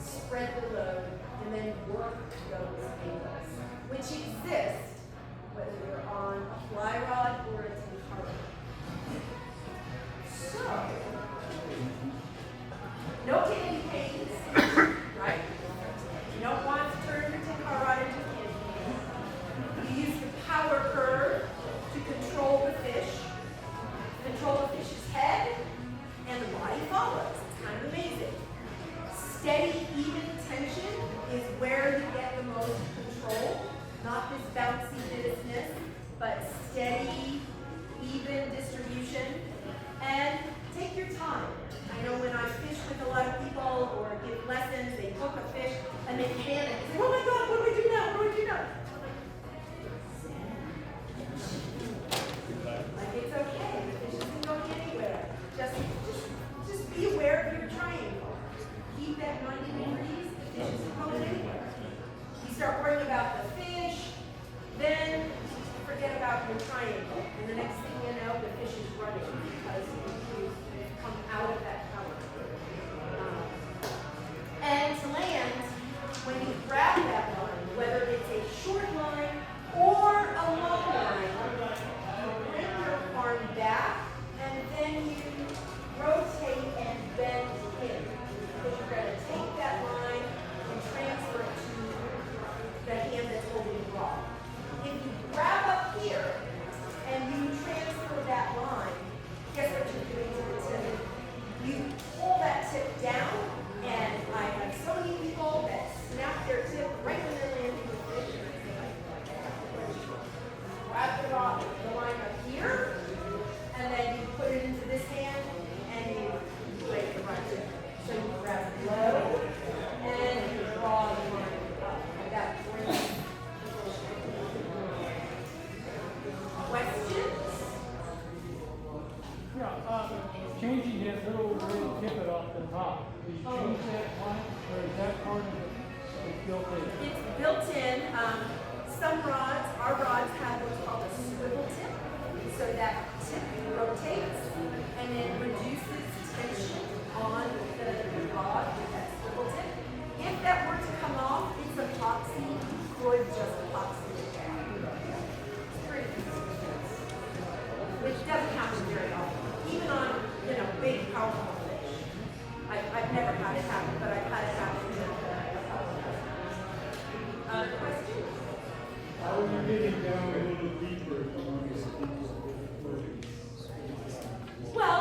spread the load, and then work those angles, which exist whether you're on a fly rod or a tin carp. So, no candy canes, right? You don't want to turn your tin carp rod into a candy cane. You use the power curve to control the fish, control the fish's head, and the body follows. It's kind of amazing. Steady, even tension is where you get the most control. Not this bouncy business, but steady, even distribution. And take your time. I know when I fish with a lot of people or give lessons, they hook a fish and they panic. They say, oh my God, what do I do now? What do I do now? Like it's okay. The fish isn't going anywhere. Just be aware of your triangle. Keep that 90 degrees. The fish isn't going anywhere. You start worrying about the fish, then forget about your triangle. And the next thing you know, the fish is running because you come out of that tip down, and I have so many people that snap their tip right when they're landing the fish. Grab the line up here, and then you put it into this hand, and you play the right tip. So you grab low, and you draw the line up. And that brings questions? Yeah, changing that little red tippet off the top. Do you change that one, or is that part of it built in? It's built in. Some rods, our rods have what's called a swivel tip, so that tip rotates and then reduces tension on the rod with that swivel tip. If that were to come off, it's epoxy. You could just epoxy it down. It's pretty easy. Which doesn't happen very often, even on big powerful fish. I've never had it happen, but I've had it happen with a couple of customers. Questions? How are you getting down a little deeper among these people? Well,